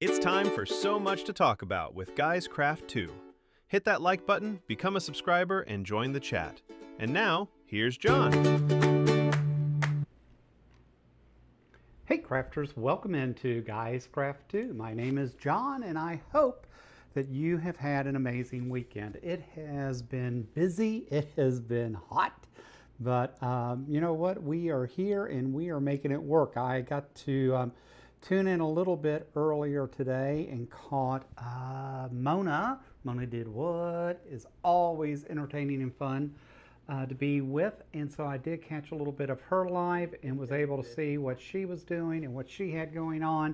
It's time for so much to talk about with Guys Craft 2. Hit that like button, become a subscriber, and join the chat. And now, here's John. Hey crafters, welcome into Guys Craft 2. My name is John and I hope that you have had an amazing weekend. It has been busy, it has been hot, but you know what? We are here and we are making it work. I got to tune in a little bit earlier today and caught Mona. Mona did what is always entertaining and fun to be with, and so I did catch a little bit of her live and was able to see what she was doing and what she had going on,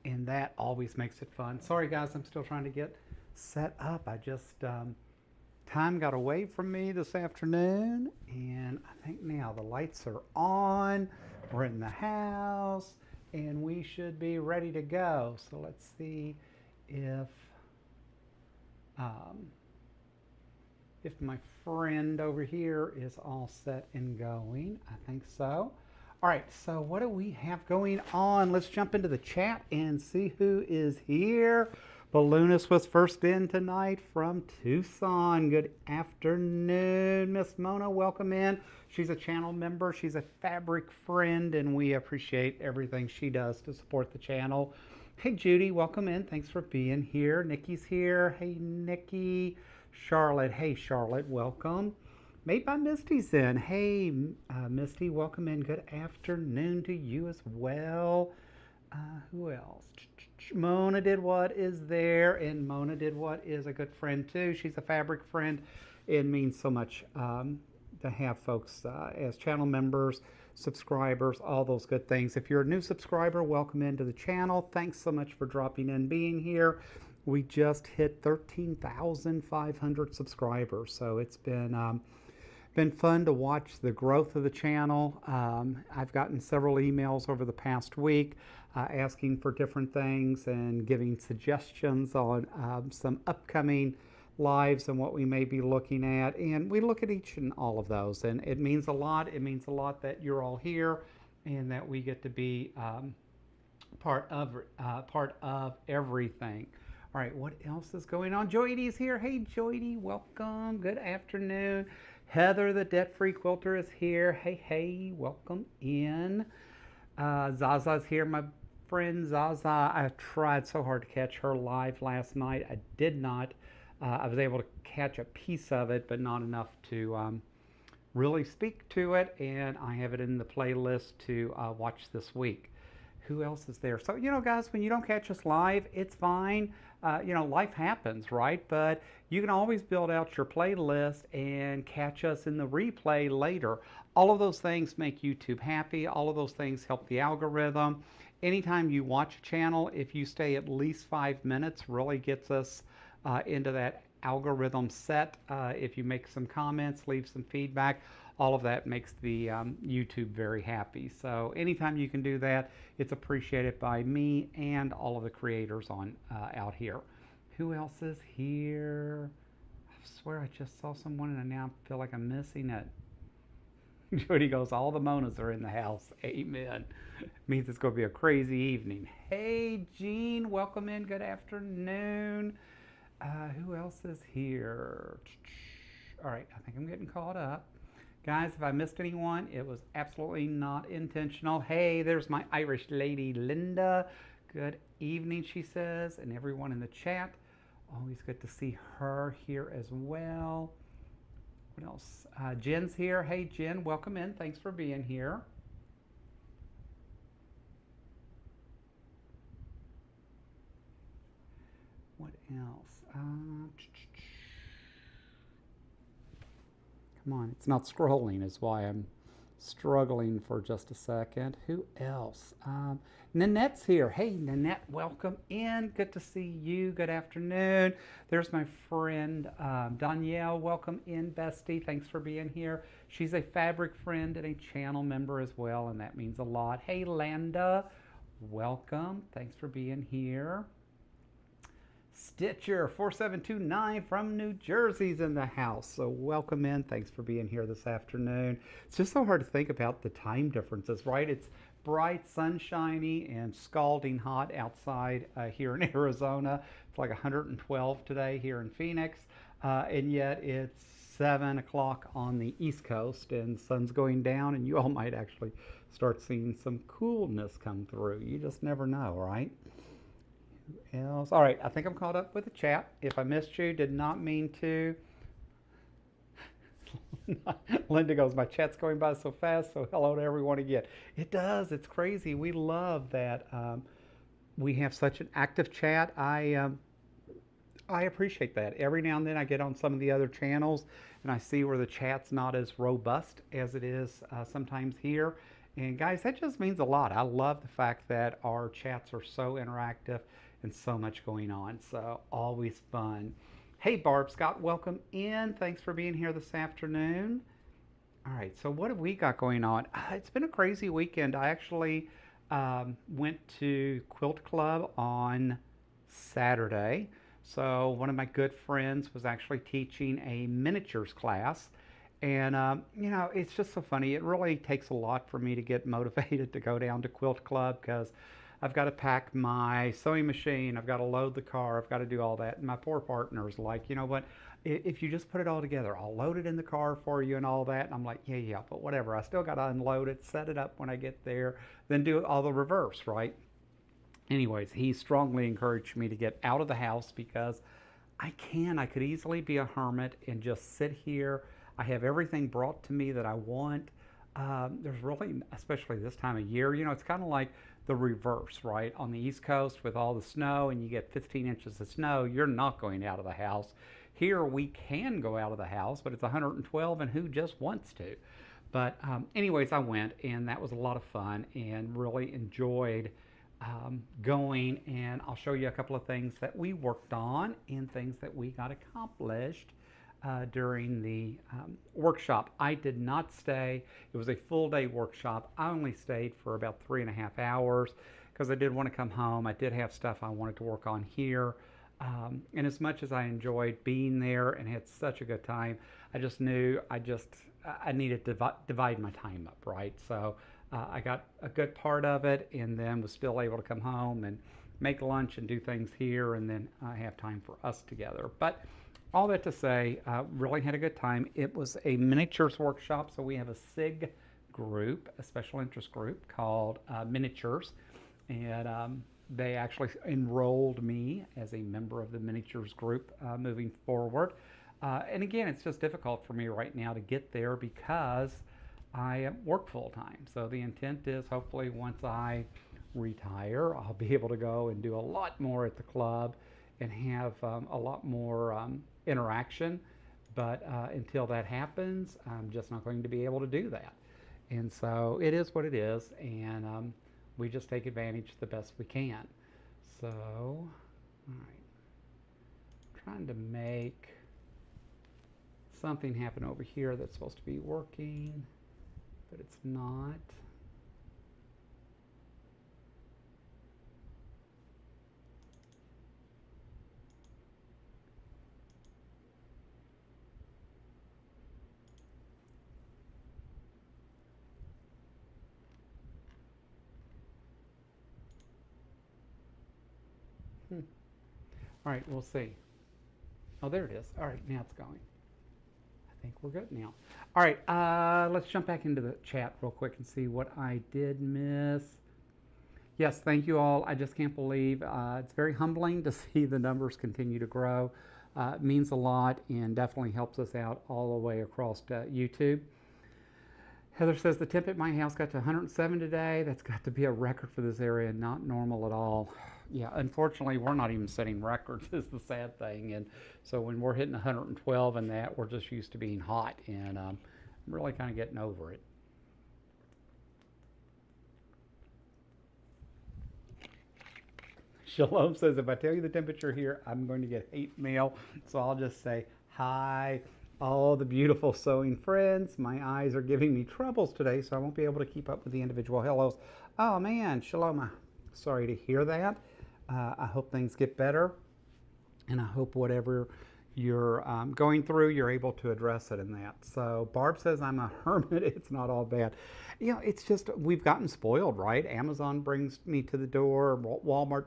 and that always makes it fun. Sorry guys, I'm still trying to get set up. I just time got away from me this afternoon, and I think now the lights are on, we're in the house, and we should be ready to go. So let's see if my friend over here is all set and going. I think so. All right, so what do we have going on? Let's jump into the chat and see who is here. Balloonist was first in tonight from Tucson. Good afternoon, Miss Mona. Welcome in. She's a channel member. She's a fabric friend, and we appreciate everything she does to support the channel. Hey, Judy, welcome in. Thanks for being here. Nikki's here. Hey, Nikki. Charlotte. Hey, Charlotte. Welcome. Made by Misty's in. Hey, Misty. Welcome in. Good afternoon to you as well. Who else? Mona did what is there, and Mona did what is a good friend too. She's a fabric friend. It means so much to have folks as channel members, subscribers, all those good things. If you're a new subscriber, welcome into the channel. Thanks so much for dropping in, being here. We just hit 13,500 subscribers, so it's been fun to watch the growth of the channel. I've gotten several emails over the past week asking for different things and giving suggestions on some upcoming lives and what we may be looking at. And we look at each and all of those, and it means a lot. It means a lot that you're all here and that we get to be part of everything. All right, what else is going on? Joydy's here. Hey, Joydy, welcome. Good afternoon. Heather, the debt-free quilter, is here. Hey, hey, welcome in. Zaza's here, my friend Zaza. I tried so hard to catch her live last night. I did not. I was able to catch a piece of it, but not enough to really speak to it, and I have it in the playlist to watch this week. Who else is there? So, you know, guys, when you don't catch us live, it's fine. You know, life happens, right? But you can always build out your playlist and catch us in the replay later. All of those things make YouTube happy. All of those things help the algorithm. Anytime you watch a channel, if you stay at least 5 minutes, really gets us into that algorithm set. If you make some comments, leave some feedback, all of that makes the YouTube very happy. So anytime you can do that, it's appreciated by me and all of the creators on out here. Who else is here? I swear I just saw someone and I now feel like I'm missing it. Jody goes, all the Monas are in the house. Amen. Means it's going to be a crazy evening. Hey, Jean, welcome in. Good afternoon. Who else is here? All right, I think I'm getting caught up. Guys, if I missed anyone, it was absolutely not intentional. Hey, there's my Irish lady, Linda. Good evening, she says, and everyone in the chat. Always good to see her here as well. What else? Jen's here. Hey, Jen, welcome in. Thanks for being here. What else? Come on, it's not scrolling is why I'm struggling for just a second. Who else? Nanette's here. Hey, Nanette, welcome in. Good to see you. Good afternoon. There's my friend Danielle. Welcome in, bestie. Thanks for being here. She's a fabric friend and a channel member as well, and that means a lot. Hey, Landa, welcome. Thanks for being here. Stitcher 4729 from New Jersey's in the house. So welcome in. Thanks for being here this afternoon. It's just so hard to think about the time differences, right? It's bright, sunshiny, and scalding hot outside here in Arizona. It's like 112 today here in Phoenix, and yet it's 7 o'clock on the East Coast, and the sun's going down, and you all might actually start seeing some coolness come through. You just never know, right? Who else? All right, I think I'm caught up with the chat. If I missed you, did not mean to. Linda goes, my chat's going by so fast, so hello to everyone again. It does. It's crazy. We love that we have such an active chat. I appreciate that. Every now and then I get on some of the other channels and I see where the chat's not as robust as it is sometimes here. And guys, that just means a lot. I love the fact that our chats are so interactive and so much going on. So always fun. Hey, Barb Scott, welcome in. Thanks for being here this afternoon. All right, so what have we got going on? It's been a crazy weekend. I actually went to Quilt Club on Saturday. So one of my good friends was actually teaching a miniatures class. And, you know, it's just so funny. It really takes a lot for me to get motivated to go down to Quilt Club because I've got to pack my sewing machine, I've got to load the car, I've got to do all that. And my poor partner's like, you know what, if you just put it all together, I'll load it in the car for you and all that. And I'm like, yeah, but whatever. I still got to unload it, set it up when I get there, then do all the reverse, right? Anyways, he strongly encouraged me to get out of the house because I could easily be a hermit and just sit here. I have everything brought to me that I want. There's really, especially this time of year, you know, it's kind of like the reverse, right? On the East Coast with all the snow and you get 15 inches of snow, you're not going out of the house. Here we can go out of the house, but it's 112 and who just wants to? But anyways, I went and that was a lot of fun and really enjoyed going, and I'll show you a couple of things that we worked on and things that we got accomplished during the workshop. I did not stay. It was a full day workshop. I only stayed for about 3.5 hours because I did want to come home. I did have stuff I wanted to work on here. And as much as I enjoyed being there and had such a good time, I just knew I needed to divide my time up, right? So I got a good part of it and then was still able to come home and make lunch and do things here and then have time for us together. But all that to say, really had a good time. It was a miniatures workshop, so we have a SIG group, a special interest group called Miniatures, and they actually enrolled me as a member of the miniatures group moving forward. And again, it's just difficult for me right now to get there because I work full-time. So the intent is hopefully once I retire, I'll be able to go and do a lot more at the club and have a lot more interaction. But until that happens, I'm just not going to be able to do that. And so it is what it is, and we just take advantage the best we can. So, all right, trying to make something happen over here that's supposed to be working, but it's not. All right, we'll see. Oh, there it is. All right, now it's going. I think we're good now. All right, let's jump back into the chat real quick and see what I did miss. Yes, thank you all. I just can't believe it's very humbling to see the numbers continue to grow. It means a lot and definitely helps us out all the way across YouTube. Heather says the temp at my house got to 107 today. That's got to be a record for this area, not normal at all. Yeah, unfortunately, we're not even setting records is the sad thing. And so when we're hitting 112 and that, we're just used to being hot. And I'm really kind of getting over it. Shalom says, if I tell you the temperature here, I'm going to get hate mail. So I'll just say, hi, all the beautiful sewing friends. My eyes are giving me troubles today, so I won't be able to keep up with the individual hellos. Oh, man, Shalom. Sorry to hear that. I hope things get better, and I hope whatever you're going through, you're able to address it in that. So Barb says I'm a hermit. It's not all bad. You know, it's just we've gotten spoiled, right? Amazon brings me to the door, Walmart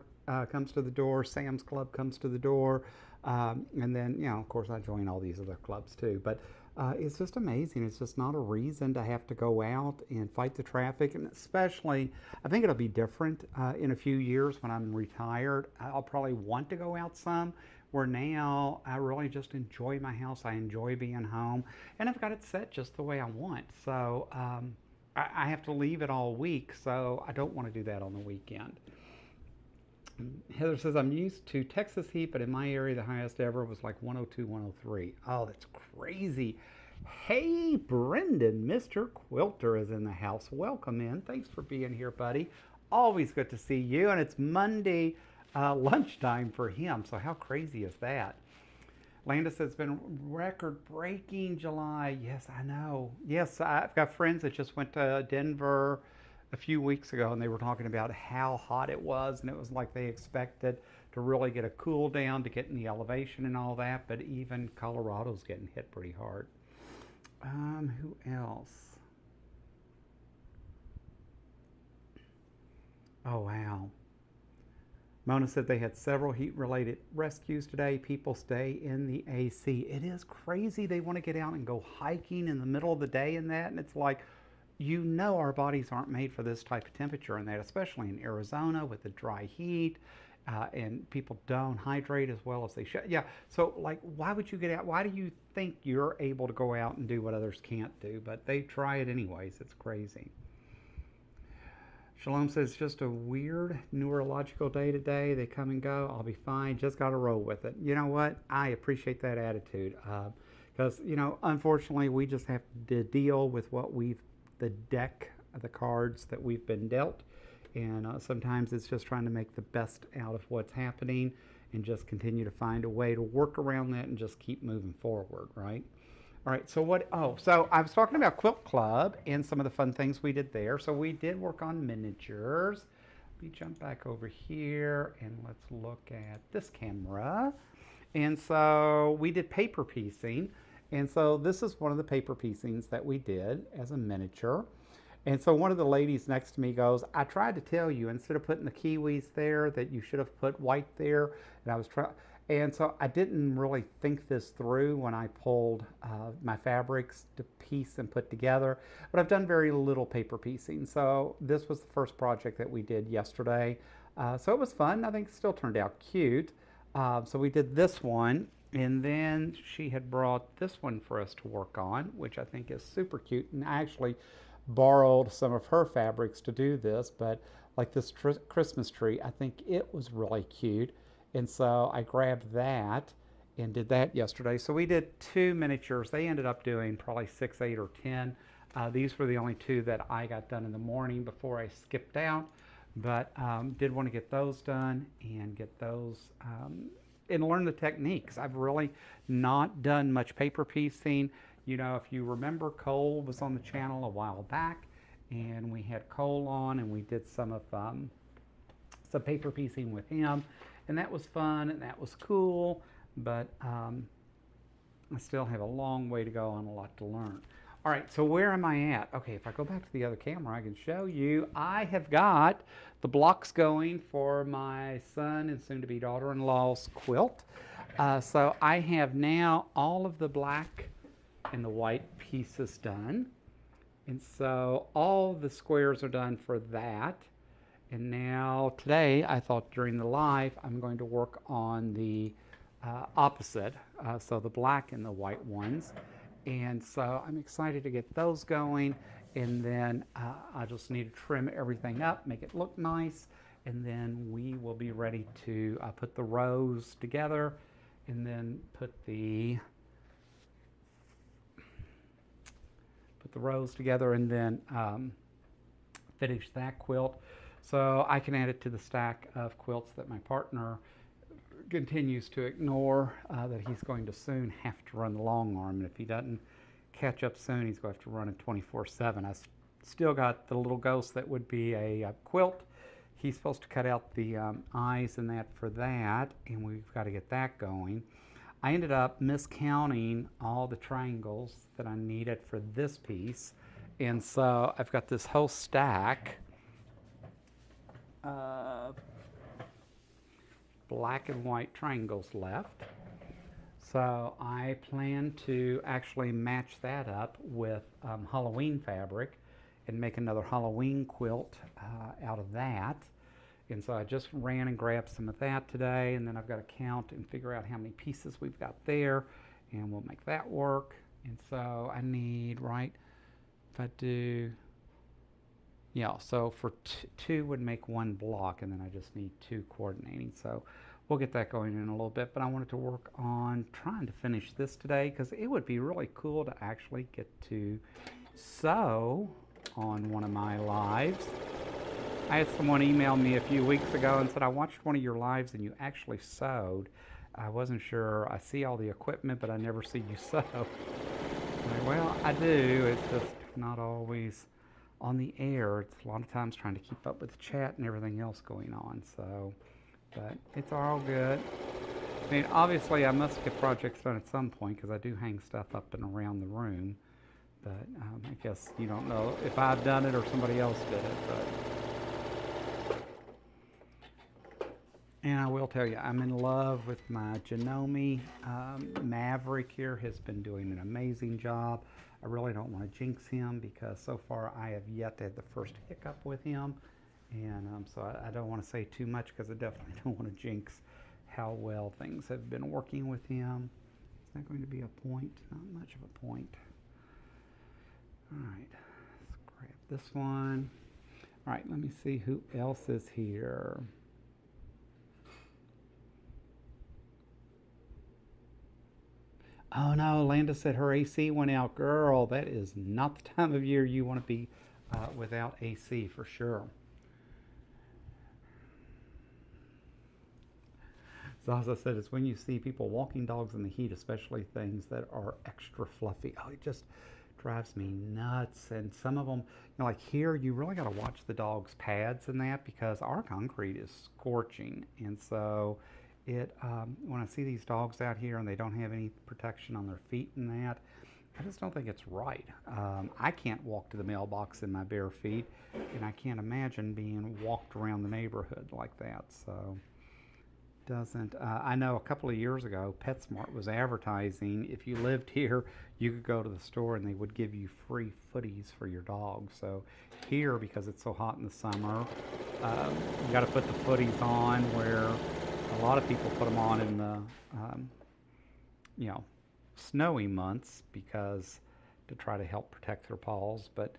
comes to the door, Sam's Club comes to the door, and then, you know, of course, I join all these other clubs too. But it's just amazing. It's just not a reason to have to go out and fight the traffic. And especially, I think it'll be different in a few years when I'm retired. I'll probably want to go out some, where now I really just enjoy my house. I enjoy being home, and I've got it set just the way I want. So I have to leave it all week, so I don't want to do that on the weekend. Heather says, I'm used to Texas heat, but in my area, the highest ever was like 102, 103. Oh, that's crazy. Hey, Brendan, Mr. Quilter is in the house. Welcome in. Thanks for being here, buddy. Always good to see you, and it's Monday lunchtime for him, so how crazy is that? Landis says it's been record-breaking July. Yes, I know. Yes, I've got friends that just went to Denver a few weeks ago, and they were talking about how hot it was, and it was like they expected to really get a cool down to get in the elevation and all that, but even Colorado's getting hit pretty hard. Who else? Oh, wow. Mona said they had several heat-related rescues today. People stay in the AC. It is crazy. They want to get out and go hiking in the middle of the day and that, and it's like, you know, our bodies aren't made for this type of temperature and that, especially in Arizona with the dry heat, and people don't hydrate as well as they should. Yeah, so like, why would you get out? Why do you think you're able to go out and do what others can't do? But they try it anyways. It's crazy. Shalom says, just a weird neurological day today. They come and go. I'll be fine. Just got to roll with it. You know what? I appreciate that attitude, because, you know, unfortunately, we just have to deal with the deck of the cards that we've been dealt. And sometimes it's just trying to make the best out of what's happening and just continue to find a way to work around that and just keep moving forward, right? All right, so I was talking about Quilt Club and some of the fun things we did there. So we did work on miniatures. Let me jump back over here and let's look at this camera. And so we did paper piecing. And so this is one of the paper piecings that we did as a miniature. And so one of the ladies next to me goes, I tried to tell you, instead of putting the kiwis there, that you should have put white there. And I was trying. And so I didn't really think this through when I pulled my fabrics to piece and put together, but I've done very little paper piecing. So this was the first project that we did yesterday. So it was fun. I think it still turned out cute. So we did this one, and then she had brought this one for us to work on, which I think is super cute. And I actually borrowed some of her fabrics to do this, but like this Christmas tree, I think it was really cute. And so I grabbed that and did that yesterday. So we did 2 miniatures. They ended up doing probably 6, 8, or 10. These were the only 2 that I got done in the morning before I skipped out. But did want to get those done and get those and learn the techniques. I've really not done much paper piecing. You know, if you remember, Cole was on the channel a while back, and we had Cole on, and we did some of some paper piecing with him. And that was fun and that was cool, but I still have a long way to go and a lot to learn. All right, so where am I at? Okay, if I go back to the other camera, I can show you. I have got the blocks going for my son and soon-to-be daughter-in-law's quilt. So I have now all of the black and the white pieces done. And so all the squares are done for that. And now today, I thought during the live, I'm going to work on the opposite, so the black and the white ones. And so I'm excited to get those going. And then I just need to trim everything up, make it look nice. And then we will be ready to put the rows together and then put the rows together and then finish that quilt. So I can add it to the stack of quilts that my partner continues to ignore, that he's going to soon have to run the long arm. And if he doesn't catch up soon, he's going to have to run it 24/7. I still got the little ghost that would be a quilt. He's supposed to cut out the eyes and that for that, and we've got to get that going. I ended up miscounting all the triangles that I needed for this piece. And so I've got this whole stack of black and white triangles left. So I plan to actually match that up with Halloween fabric and make another Halloween quilt out of that. And so I just ran and grabbed some of that today, and then I've got to count and figure out how many pieces we've got there, and we'll make that work. And so I need, right, if I do, yeah, so for two would make one block, and then I just need two coordinating. So we'll get that going in a little bit, but I wanted to work on trying to finish this today because it would be really cool to actually get to sew on one of my lives. I had someone email me a few weeks ago and said, I watched one of your lives and you actually sewed. I wasn't sure. I see all the equipment, but I never see you sew. Like, well, I do. It's just not always on the air. It's a lot of times trying to keep up with the chat and everything else going on. So, but it's all good. I mean, obviously, I must get projects done at some point because I do hang stuff up and around the room. But I guess you don't know if I've done it or somebody else did it. But and I will tell you, I'm in love with my Janome. Maverick here has been doing an amazing job. I really don't want to jinx him because so far I have yet to have the first hiccup with him. And so I don't want to say too much because I definitely don't want to jinx how well things have been working with him. Is that going to be a point? Not much of a point. All right, let's grab this one. All right, let me see who else is here. Oh no, Landa said her AC went out. Girl, that is not the time of year you want to be without AC for sure. Zaza said it's when you see people walking dogs in the heat, especially things that are extra fluffy. Oh, it just drives me nuts. And some of them, like here, you really got to watch the dog's pads and that because our concrete is scorching. And so when I see these dogs out here and they don't have any protection on their feet and that, I just don't think it's right. I can't walk to the mailbox in my bare feet, and I can't imagine being walked around the neighborhood like that. So doesn't I know a couple of years ago PetSmart was advertising if you lived here you could go to the store and they would give you free footies for your dog. So here, because it's so hot in the summer, you got to put the footies on where a lot of people put them on in the snowy months because to try to help protect their paws. But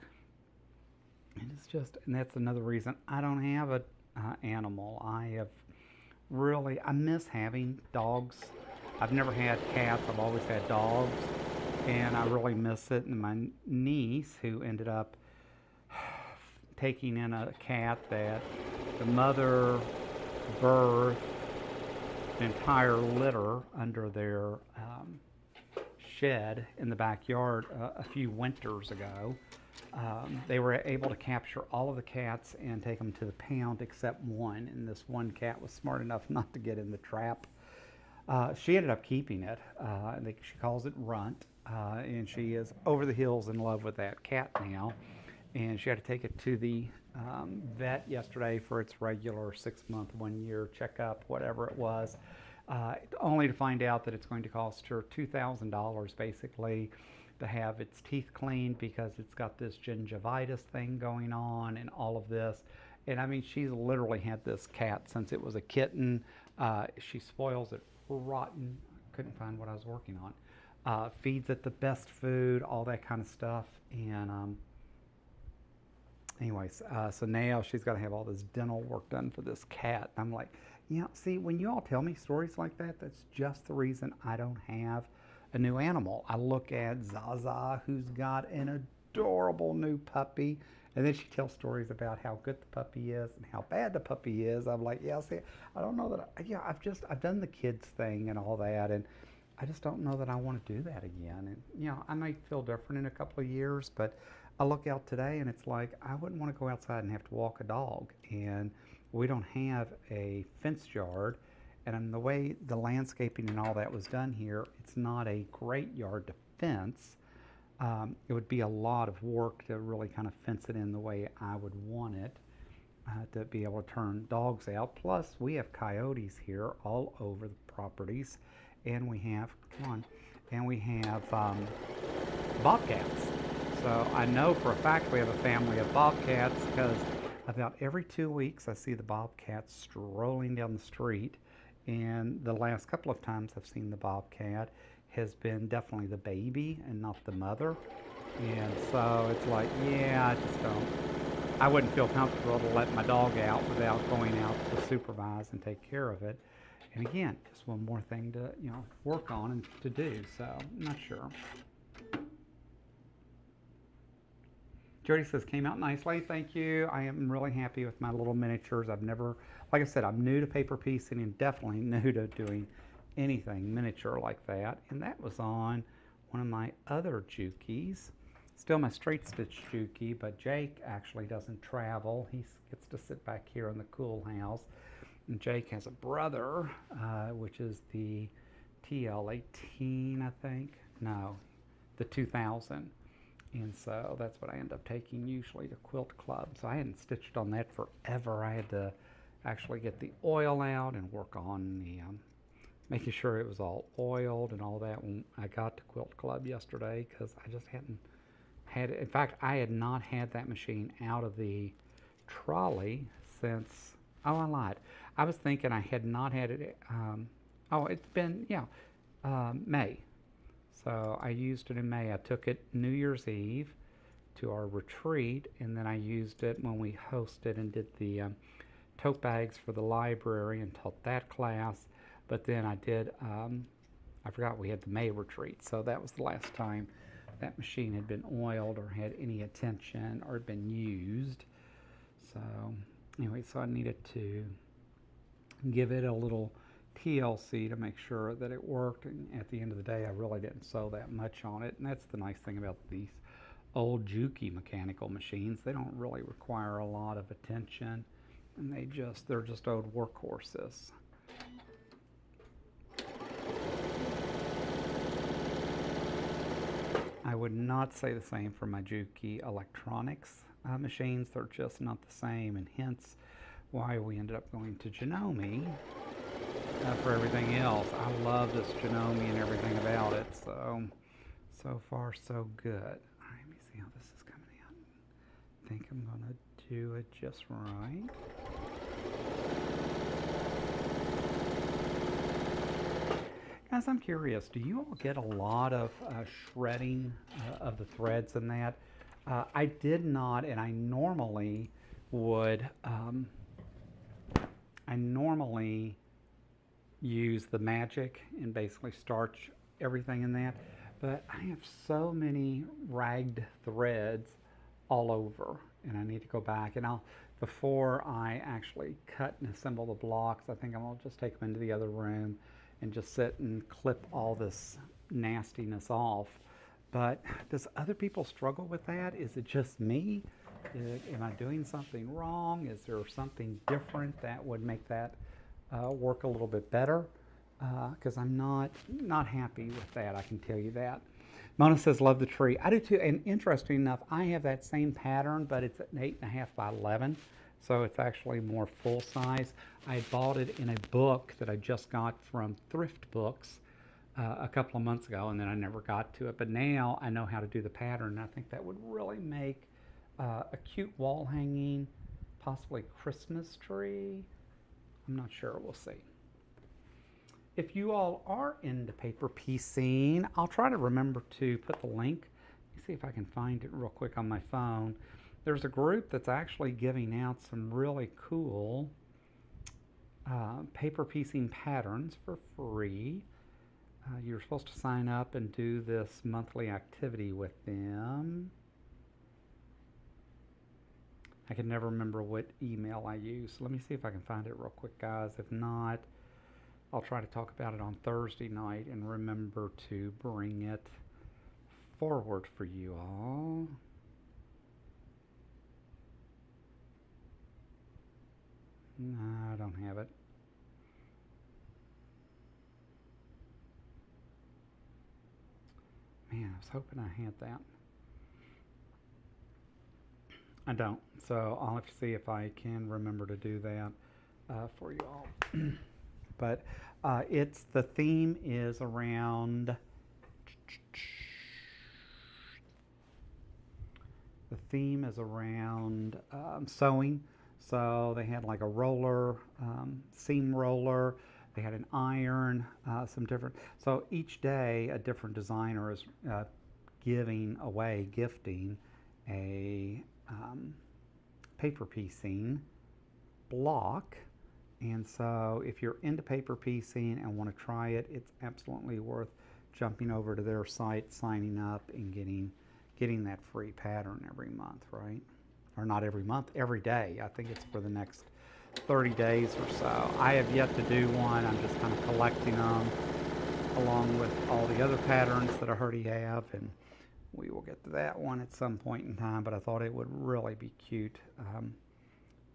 it's just, and that's another reason I don't have a animal. I miss having dogs. I've never had cats. I've always had dogs, and I really miss it. And my niece, who ended up taking in a cat that the mother birthed an entire litter under their shed in the backyard a few winters ago. They were able to capture all of the cats and take them to the pound except one, and this one cat was smart enough not to get in the trap. She ended up keeping it. She calls it Runt, and she is over the hills in love with that cat now. And she had to take it to the vet yesterday for its regular 6-month, 1-year checkup, whatever it was, only to find out that it's going to cost her $2,000 basically to have its teeth cleaned because it's got this gingivitis thing going on and all of this. And I mean, she's literally had this cat since it was a kitten. She spoils it rotten. Couldn't find what I was working on. Feeds it the best food, all that kind of stuff. And anyways, so now she's got to have all this dental work done for this cat. I'm like, see, when you all tell me stories like that, that's just the reason I don't have a new animal. I look at Zaza, who's got an adorable new puppy, and then she tells stories about how good the puppy is and how bad the puppy is. I'm like, see, I don't know that. I've done the kids thing and all that, and I just don't know that I want to do that again. And I might feel different in a couple of years, but I look out today and it's like I wouldn't want to go outside and have to walk a dog, and we don't have a fenced yard. And the way the landscaping and all that was done here, it's not a great yard to fence. It would be a lot of work to really kind of fence it in the way I would want it, to be able to turn dogs out. Plus, we have coyotes here all over the properties, and we have, come on, and we have bobcats. So I know for a fact we have a family of bobcats because about every 2 weeks I see the bobcats strolling down the street. And the last couple of times I've seen the bobcat has been definitely the baby and not the mother. And so it's like, yeah, I wouldn't feel comfortable to let my dog out without going out to supervise and take care of it. And again, just one more thing to, work on and to do. So I'm not sure. Jody says, came out nicely, thank you. I am really happy with my little miniatures. I've never, like I said, I'm new to paper piecing and definitely new to doing anything miniature like that. And that was on one of my other Jukies. Still my straight stitch Juki, but Jake actually doesn't travel. He gets to sit back here in the cool house. And Jake has a brother, which is the TL18, I think. No, the 2000. And so that's what I end up taking usually to Quilt Club. So I hadn't stitched on that forever. I had to actually get the oil out and work on the making sure it was all oiled and all that when I got to Quilt Club yesterday, because I just hadn't had it. In fact, I had not had that machine out of the trolley since, oh, I lied. I was thinking I had not had it, it's been, May. So I used it in May. I took it New Year's Eve to our retreat, and then I used it when we hosted and did the tote bags for the library and taught that class. But then I did, I forgot we had the May retreat, so that was the last time that machine had been oiled or had any attention or been used. So anyway, so I needed to give it a little TLC to make sure that it worked, and at the end of the day I really didn't sew that much on it. And that's the nice thing about these old Juki mechanical machines. They don't really require a lot of attention, and they're just old workhorses. I would not say the same for my Juki electronics machines. They're just not the same, and hence why we ended up going to Janome for everything else. I love this Janome and everything about it. So far so good. All right, let me see how this is coming out. I think I'm gonna do it just right. Guys, I'm curious, do you all get a lot of shredding of the threads in that? I did not, and I normally would, I normally use the magic and basically starch everything in that, but I have so many ragged threads all over, and I need to go back, and before I actually cut and assemble the blocks, I think I'm gonna just take them into the other room and just sit and clip all this nastiness off. But does other people struggle with that? Is it just me? Am I doing something wrong? Is there something different that would make that work a little bit better? Because I'm not happy with that, I can tell you that. Mona says, love the tree. I do too, and interesting enough, I have that same pattern, but it's an 8.5 by 11. So it's actually more full size. I bought it in a book that I just got from Thrift Books a couple of months ago, and then I never got to it. But now I know how to do the pattern, and I think that would really make a cute wall hanging, possibly Christmas tree. I'm not sure, we'll see. If you all are into paper piecing, I'll try to remember to put the link. Let me see if I can find it real quick on my phone. There's a group that's actually giving out some really cool paper piecing patterns for free. You're supposed to sign up and do this monthly activity with them. I can never remember what email I use. So let me see if I can find it real quick, guys. If not, I'll try to talk about it on Thursday night and remember to bring it forward for you all. No, I don't have it. was hoping I had that. I don't, so I'll have to see if I can remember to do that for you all. But the theme is around, sewing. So they had like a roller, seam roller. They had an iron, some different. So each day a different designer is gifting a paper piecing block. And so if you're into paper piecing and want to try it, it's absolutely worth jumping over to their site, signing up, and getting that free pattern every month, right? Or not every month, every day. I think it's for the next 30 days or so. I have yet to do one. I'm just kind of collecting them along with all the other patterns that I already have, and we will get to that one at some point in time, but I thought it would really be cute.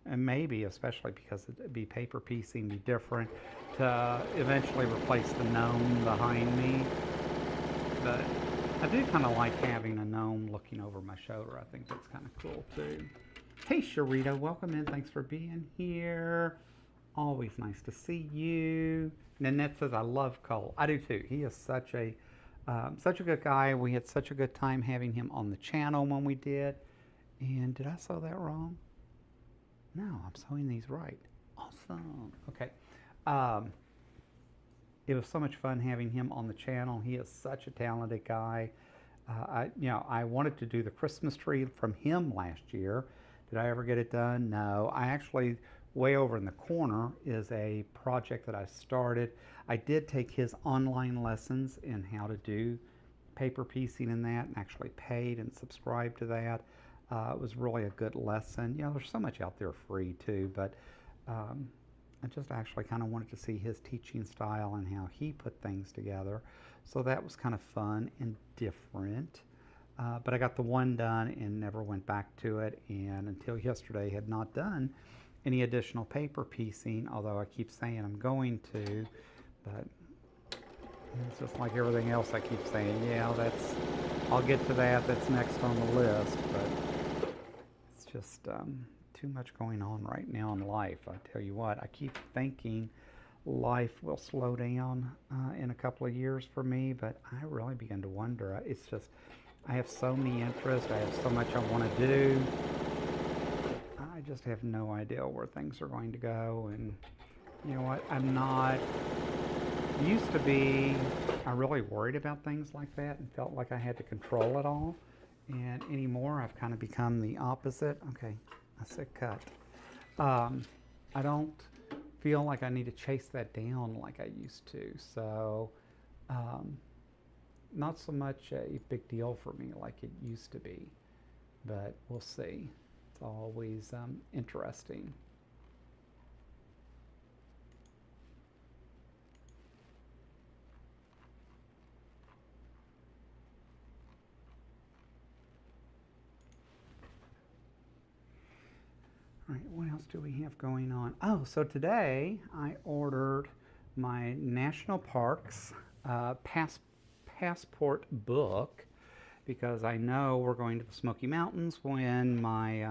And maybe, especially because it'd be paper piecing, be different, to eventually replace the gnome behind me. But I do kind of like having a gnome looking over my shoulder. I think that's kind of cool too. Hey Sharita, welcome in. Thanks for being here. Always nice to see you. Nanette says, I love Cole. I do too. He is such a good guy. We had such a good time having him on the channel when we did. And did I sew that wrong? No, I'm sewing these right. Awesome. Okay. It was so much fun having him on the channel. He is such a talented guy. I wanted to do the Christmas tree from him last year. Did I ever get it done? No. I actually, way over in the corner is a project that I started. I did take his online lessons in how to do paper piecing and that, and actually paid and subscribed to that. It was really a good lesson. There's so much out there free too, but I just actually kind of wanted to see his teaching style and how he put things together. So that was kind of fun and different. But I got the one done and never went back to it, and until yesterday had not done any additional paper piecing, although I keep saying I'm going to, but it's just like everything else I keep saying, I'll get to that, that's next on the list, but it's just too much going on right now in life. I tell you what, I keep thinking life will slow down in a couple of years for me, but I really begin to wonder. It's just, I have so many interests, I have so much I want to do. I just have no idea where things are going to go, and you know what, used to be, I really worried about things like that and felt like I had to control it all, and anymore I've kind of become the opposite. Okay, I said cut. I don't feel like I need to chase that down like I used to, so not so much a big deal for me like it used to be, but we'll see. It's always interesting. All right, what else do we have going on? Oh, so today I ordered my National Parks passport book, because I know we're going to the Smoky Mountains when my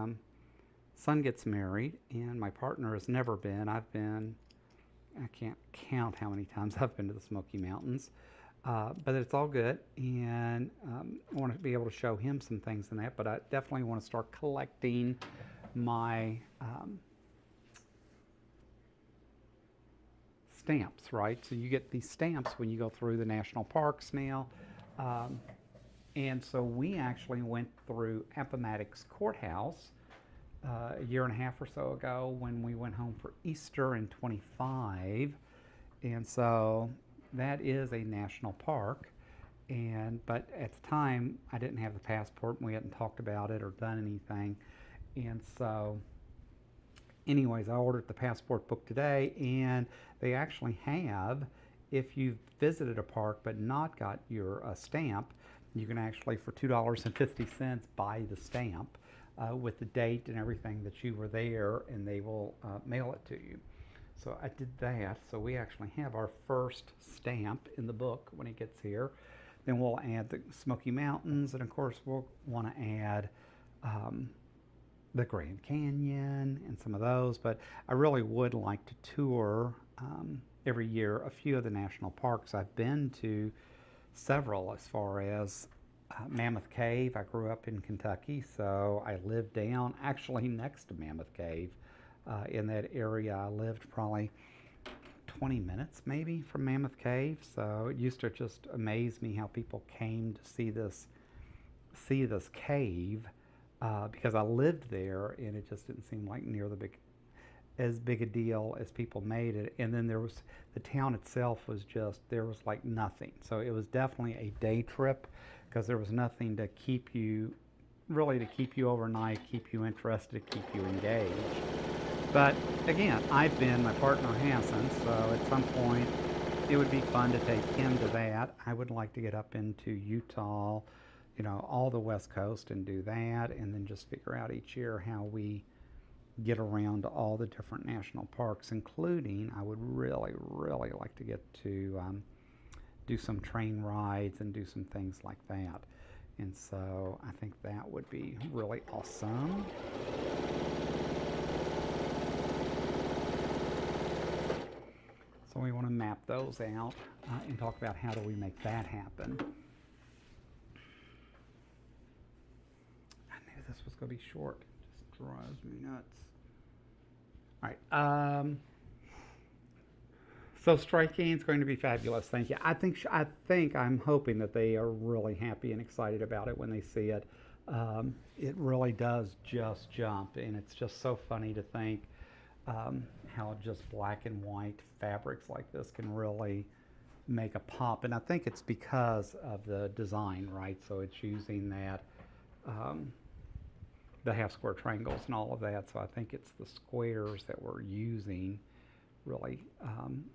son gets married, and my partner has never been. I can't count how many times I've been to the Smoky Mountains, but it's all good, and I want to be able to show him some things in that, but I definitely want to start collecting my stamps, right? So you get these stamps when you go through the national parks now. And so we actually went through Appomattox Courthouse a year and a half or so ago when we went home for Easter in 25. And so that is a national park. But at the time, I didn't have the passport, and we hadn't talked about it or done anything. And so anyways, I ordered the passport book today, and they actually have, if you've visited a park but not got your stamp, you can actually, for $2.50, buy the stamp with the date and everything that you were there, and they will mail it to you. So I did that. So we actually have our first stamp in the book when it gets here. Then we'll add the Smoky Mountains, and of course we'll want to add the Grand Canyon and some of those. But I really would like to tour every year a few of the national parks. I've been to several, as far as Mammoth Cave. I grew up in Kentucky, so I lived down actually next to Mammoth Cave. In that area, I lived probably 20 minutes maybe from Mammoth Cave. So it used to just amaze me how people came to see this cave, because I lived there, and it just didn't seem like as big a deal as people made it. And then the town itself was there was like nothing. So it was definitely a day trip, because there was nothing to keep you overnight, keep you interested, keep you engaged. But again, my partner hasn't, so at some point it would be fun to take him to that. I would like to get up into Utah, all the West Coast, and do that, and then just figure out each year how we get around to all the different national parks, including I would really, really like to get to do some train rides and do some things like that. And so I think that would be really awesome. So we want to map those out and talk about how do we make that happen. I knew this was going to be short. It just drives me nuts. All right. So Strike Gain's going to be fabulous. Thank you. I'm hoping that they are really happy and excited about it when they see it. It really does just jump, and it's just so funny to think how just black and white fabrics like this can really make a pop. And I think it's because of the design, right? So it's using that the half square triangles and all of that. So I think it's the squares that we're using really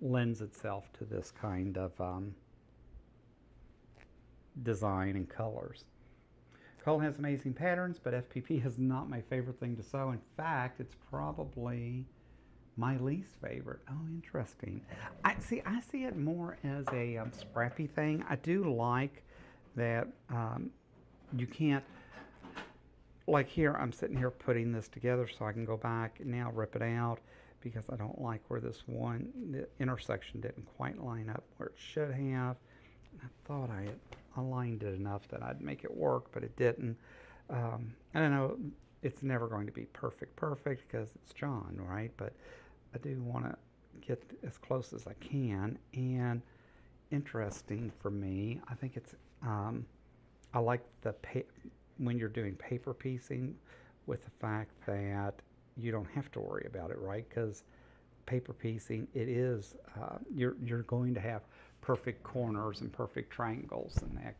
lends itself to this kind of design and colors. Cole has amazing patterns, but FPP is not my favorite thing to sew. In fact, it's probably my least favorite. Oh, interesting. I see it more as a scrappy thing. I do like that you can't, like here, I'm sitting here putting this together so I can go back and now rip it out, because I don't like where the intersection didn't quite line up where it should have. I thought I had aligned it enough that I'd make it work, but it didn't. I don't know, it's never going to be perfect because it's John, right? But I do want to get as close as I can. And interesting for me, I think it's, I like when you're doing paper piecing, with the fact that you don't have to worry about it, right? Because paper piecing, it is, you're going to have perfect corners and perfect triangles, and that,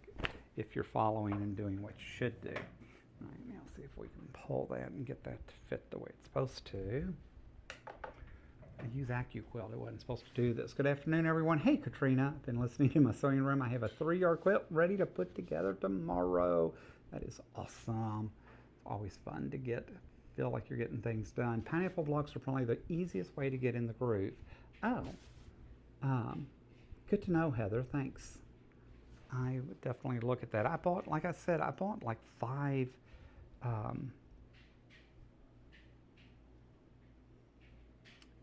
if you're following and doing what you should do. All right, now see if we can pull that and get that to fit the way it's supposed to. I use AccuQuilt. It wasn't supposed to do this. Good afternoon, everyone. Hey, Katrina. I've been listening in my sewing room. I have a 3-yard quilt ready to put together tomorrow. That is awesome. It's always fun to feel like you're getting things done. Pineapple blocks are probably the easiest way to get in the groove. Oh, good to know, Heather. Thanks. I would definitely look at that. I bought, like I said, like 5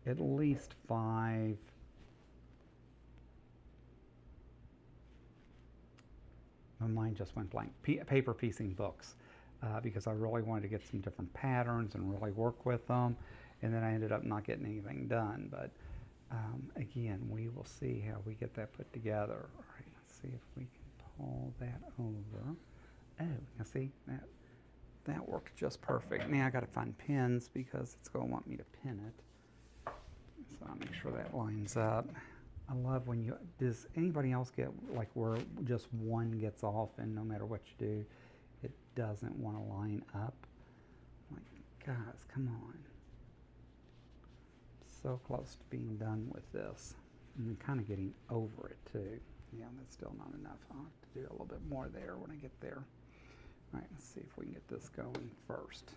at least 5 my mind just went blank. Paper piecing books, because I really wanted to get some different patterns and really work with them, and then I ended up not getting anything done. But again, we will see how we get that put together. All right, let's see if we can pull that over. Oh, now see, that worked just perfect. Now I got to find pins, because it's going to want me to pin it. So I'll make sure that lines up. I love when does anybody else get like where just one gets off, and no matter what you do, it doesn't want to line up? Like, guys, come on. So close to being done with this. And I'm kind of getting over it too. Yeah, that's still not enough. I'll have to do a little bit more there when I get there. All right, let's see if we can get this going first.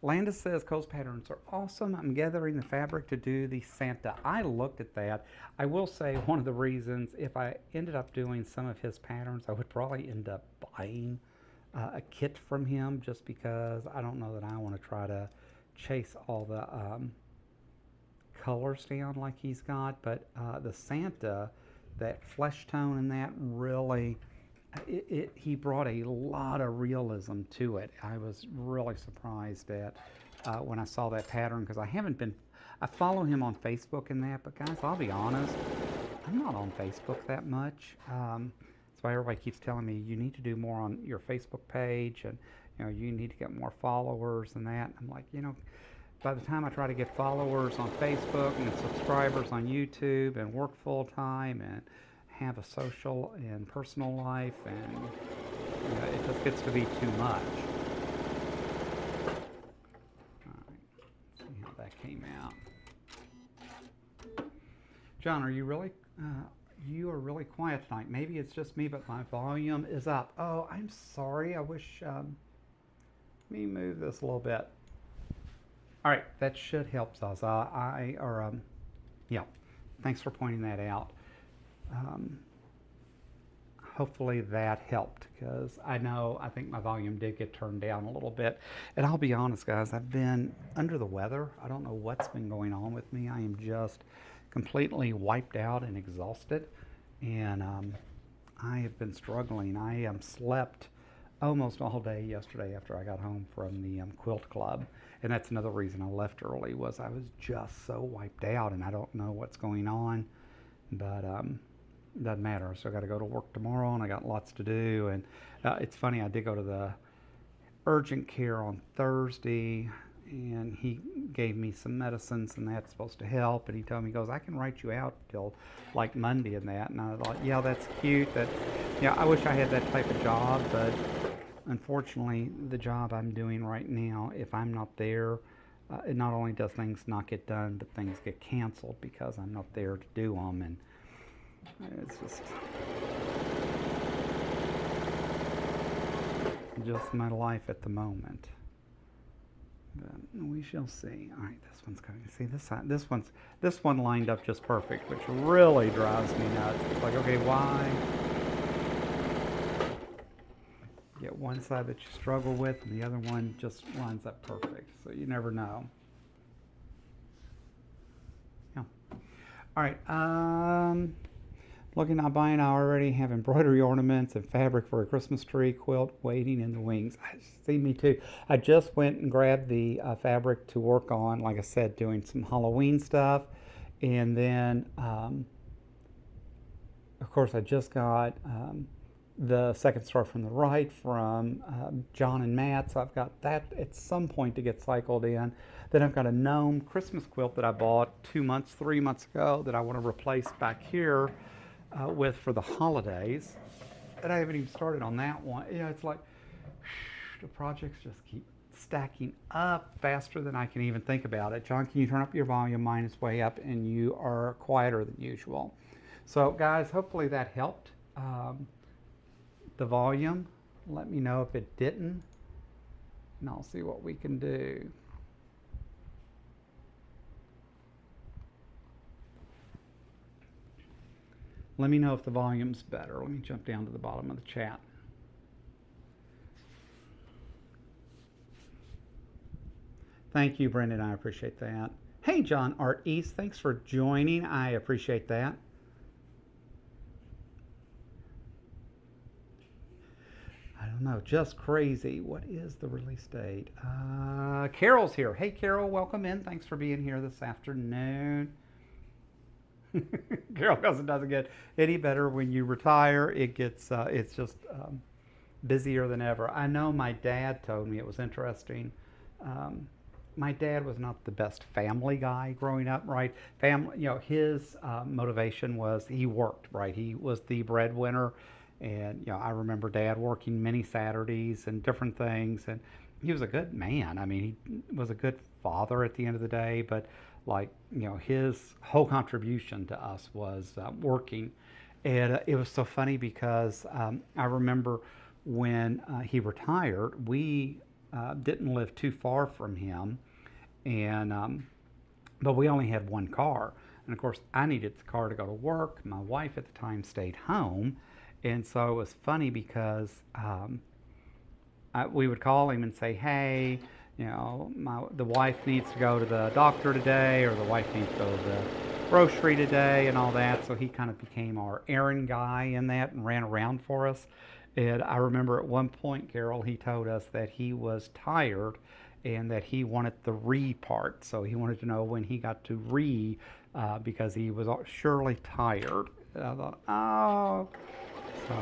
Landis says Cole's patterns are awesome. I'm gathering the fabric to do the Santa. I looked at that. I will say one of the reasons, if I ended up doing some of his patterns, I would probably end up buying a kit from him, just because I don't know that I want to try to chase all the colors down like he's got. But the Santa, that flesh tone and that really, he brought a lot of realism to it. I was really surprised at when I saw that pattern, because I follow him on Facebook and that, but guys, I'll be honest, I'm not on Facebook that much. That's why everybody keeps telling me you need to do more on your Facebook page, and you need to get more followers and that. I'm like, by the time I try to get followers on Facebook and subscribers on YouTube and work full time and have a social and personal life, and it just gets to be too much. All right, let's see how that came out. John, are you really? You are really quiet tonight. Maybe it's just me, but my volume is up. Oh, I'm sorry. I wish. Let me move this a little bit. All right, that should help us. Yeah. Thanks for pointing that out. Hopefully that helped, because I think my volume did get turned down a little bit. And I'll be honest, guys, I've been under the weather. I don't know what's been going on with me. I am just completely wiped out and exhausted, and I have been struggling. I slept almost all day yesterday after I got home from the quilt club, and that's another reason I left early, was I was just so wiped out, and I don't know what's going on, but doesn't matter. So I got to go to work tomorrow, and I got lots to do. And it's funny, I did go to the urgent care on Thursday, and he gave me some medicines, and that's supposed to help. And he told me, he goes, I can write you out till like Monday and that. And I thought, yeah, that's cute. I wish I had that type of job, but unfortunately, the job I'm doing right now, if I'm not there, it not only does things not get done, but things get canceled because I'm not there to do them. And it's just my life at the moment. But we shall see. All right, this one's coming. See, this one lined up just perfect, which really drives me nuts. It's like, okay, why? Get one side that you struggle with, and the other one just lines up perfect. So you never know. Yeah. All right. Looking at buying, I already have embroidery ornaments and fabric for a Christmas tree quilt waiting in the wings. See, me too. I just went and grabbed the fabric to work on, like I said, doing some Halloween stuff. And then, of course, I just got the second star from the right from John and Matt. So I've got that at some point to get cycled in. Then I've got a gnome Christmas quilt that I bought 3 months ago that I want to replace back here with for the holidays, and I haven't even started on that one. It's like the projects just keep stacking up faster than I can even think about it. John, can you turn up your volume? Mine is way up, and you are quieter than usual. So, guys, hopefully that helped. The volume. Let me know if it didn't, and I'll see what we can do. Let me know if the volume's better. Let me jump down to the bottom of the chat. Thank you, Brendan. I appreciate that. Hey, John Art East, thanks for joining. I appreciate that. I don't know, just crazy. What is the release date? Carol's here. Hey, Carol, welcome in. Thanks for being here this afternoon. Carol goes, it doesn't get any better when you retire. It gets, it's just busier than ever. I know my dad told me, it was interesting. My dad was not the best family guy growing up, right? Family, his motivation was he worked, right? He was the breadwinner. And, I remember Dad working many Saturdays and different things. And he was a good man. I mean, he was a good father at the end of the day, but his whole contribution to us was working. And it was so funny because I remember when he retired, we didn't live too far from him, and but we only had one car. And of course, I needed the car to go to work. My wife at the time stayed home. And so it was funny because we would call him and say, hey, the wife needs to go to the doctor today, or the wife needs to go to the grocery today, and all that. So he kind of became our errand guy in that and ran around for us. And I remember at one point, Carol, he told us that he was tired and that he wanted the re part. So he wanted to know when he got to re because he was surely tired. And I thought, oh, so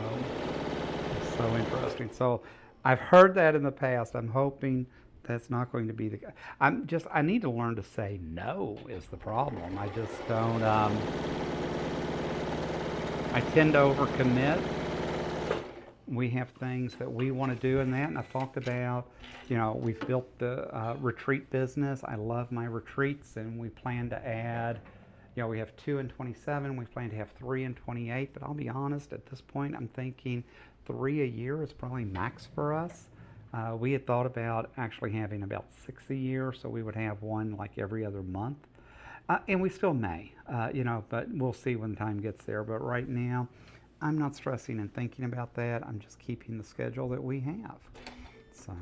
it's so interesting. So I've heard that in the past. I'm hoping that's not going to be the. I need to learn to say no is the problem. I just don't. I tend to overcommit. We have things that we want to do in that, and I've talked about, we've built the retreat business. I love my retreats, and we plan to add, we have 2 in 27. We plan to have 3 in 28, but I'll be honest, at this point, I'm thinking 3 a year is probably max for us. We had thought about actually having about 6 a year, so we would have one like every other month. And we still may, but we'll see when time gets there. But right now, I'm not stressing and thinking about that. I'm just keeping the schedule that we have. So,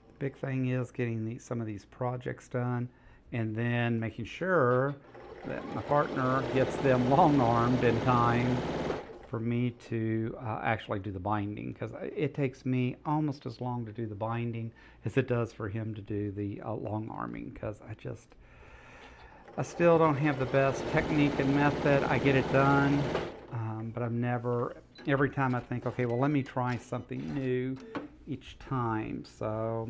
the big thing is getting some of these projects done, and then making sure that my partner gets them long-armed in time for me to actually do the binding, because it takes me almost as long to do the binding as it does for him to do the long arming, because I still don't have the best technique and method. I get it done, but every time I think, okay, well, let me try something new each time. So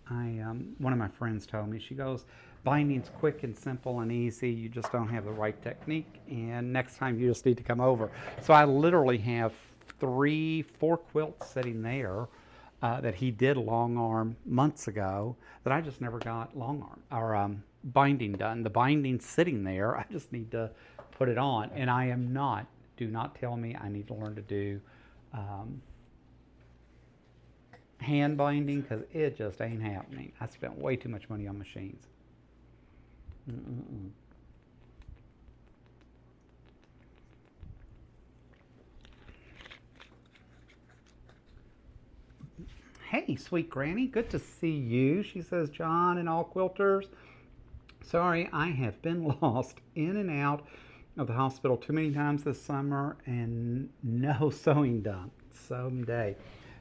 one of my friends told me, she goes, binding's quick and simple and easy. You just don't have the right technique, and next time you just need to come over. So I literally have 4 quilts sitting there that he did long arm months ago that I just never got long arm or binding done. The binding's sitting there. I just need to put it on, and do not tell me I need to learn to do hand binding, because it just ain't happening. I spent way too much money on machines. Hey, sweet granny, good to see you. She says, John and all quilters, sorry, I have been lost in and out of the hospital too many times this summer and no sewing done. Someday.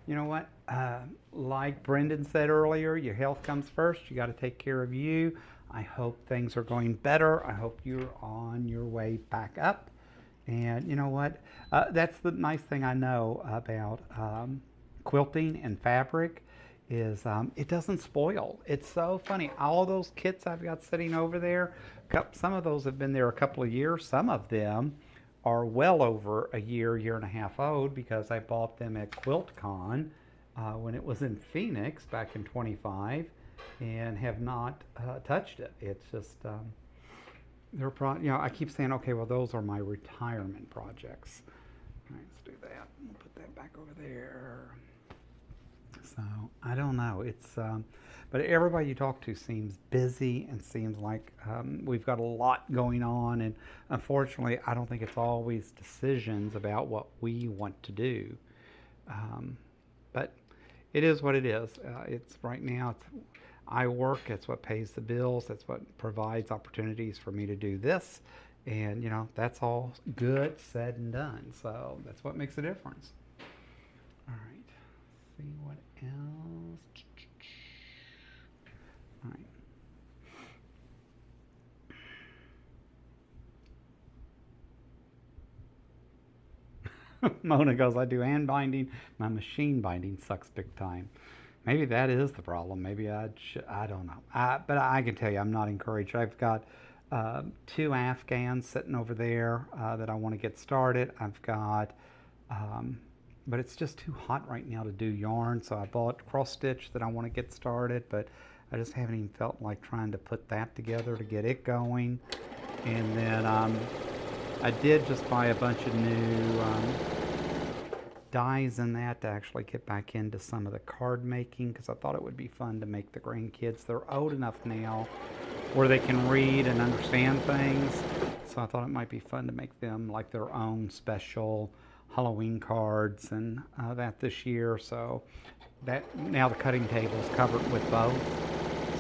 You know what? Like Brendan said earlier, your health comes first. You got to take care of you. I hope things are going better. I hope you're on your way back up. And you know what? That's the nice thing I know about quilting and fabric is it doesn't spoil. It's so funny. All those kits I've got sitting over there, some of those have been there a couple of years. Some of them are well over a year, year and a half old, because I bought them at QuiltCon when it was in Phoenix back in 25. And have not touched it. It's just I keep saying, okay, well, those are my retirement projects. All right, let's do that. We'll put that back over there. So I don't know. It's but everybody you talk to seems busy and seems like we've got a lot going on. And unfortunately, I don't think it's always decisions about what we want to do. But it is what it is. It's right now. I work, it's what pays the bills, that's what provides opportunities for me to do this, and that's all good said and done, so that's what makes a difference. All right, see what else. All right. Mona goes, I do hand binding, my machine binding sucks big time. Maybe that is the problem. Maybe I don't know. But I can tell you, I'm not encouraged. I've got 2 Afghans sitting over there that I want to get started. I've got, but it's just too hot right now to do yarn. So I bought cross stitch that I want to get started, but I just haven't even felt like trying to put that together to get it going. And then I did just buy a bunch of new dies in that to actually get back into some of the card making, because I thought it would be fun to make the grandkids. They're old enough now where they can read and understand things, so I thought it might be fun to make them like their own special Halloween cards and that this year. So that now the cutting table is covered with both,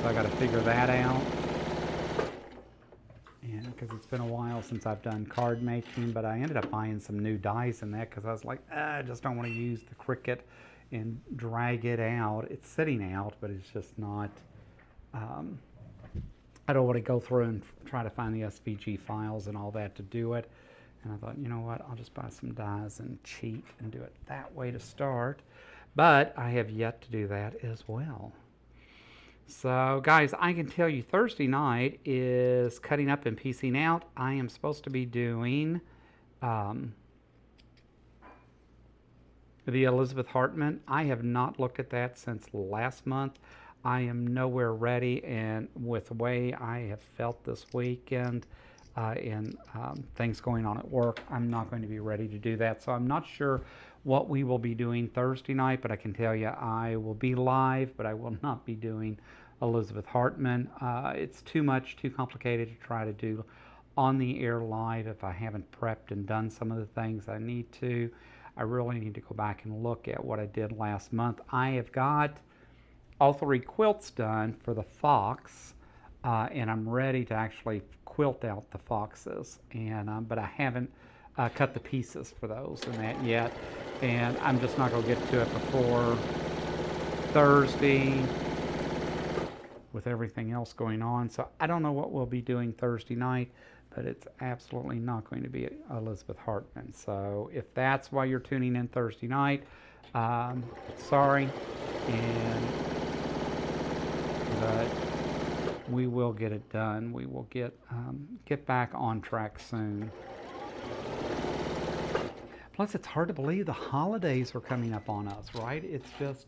so I got to figure that out. And because it's been a while since I've done card making, but I ended up buying some new dies in that because I was like, I just don't want to use the Cricut and drag it out. It's sitting out, but it's just not, I don't want to go through and try to find the SVG files and all that to do it. And I thought, you know what, I'll just buy some dies and cheat and do it that way to start. But I have yet to do that as well. So guys, I can tell you Thursday night is cutting up and piecing out. I am supposed to be doing the Elizabeth Hartman. I have not looked at that since last month. I am nowhere ready, and with the way I have felt this weekend and things going on at work, I'm not going to be ready to do that. So I'm not sure what we will be doing Thursday night, but I can tell you I will be live, but I will not be doing Elizabeth Hartman. It's too complicated to try to do on the air live if I haven't prepped and done some of the things I need to. I really need to go back and look at what I did last month. I have got all 3 quilts done for the fox, and I'm ready to actually quilt out the foxes, and but I haven't cut the pieces for those and that yet, and I'm just not going to get to it before Thursday with everything else going on. So I don't know what we'll be doing Thursday night, but it's absolutely not going to be Elizabeth Hartman. So if that's why you're tuning in Thursday night, sorry, but we will get it done. We will get back on track soon. Plus, it's hard to believe the holidays are coming up on us, right? It's just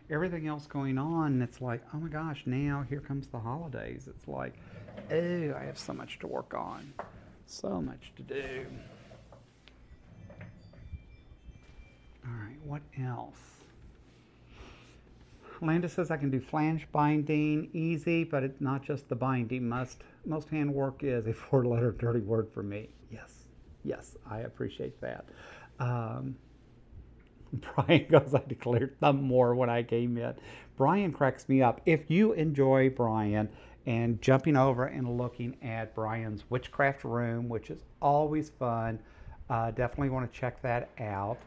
everything else going on, and it's like, oh my gosh, now here comes the holidays. It's like, oh, I have so much to work on, so much to do. All right, what else? Landa says I can do flange binding easy, but it's not just the binding. Most handwork is a 4-letter dirty word for me. Yes, I appreciate that. Brian goes, I declared thumb more when I came in. Brian cracks me up. If you enjoy Brian and jumping over and looking at Brian's Witchcraft Room, which is always fun, definitely want to check that out.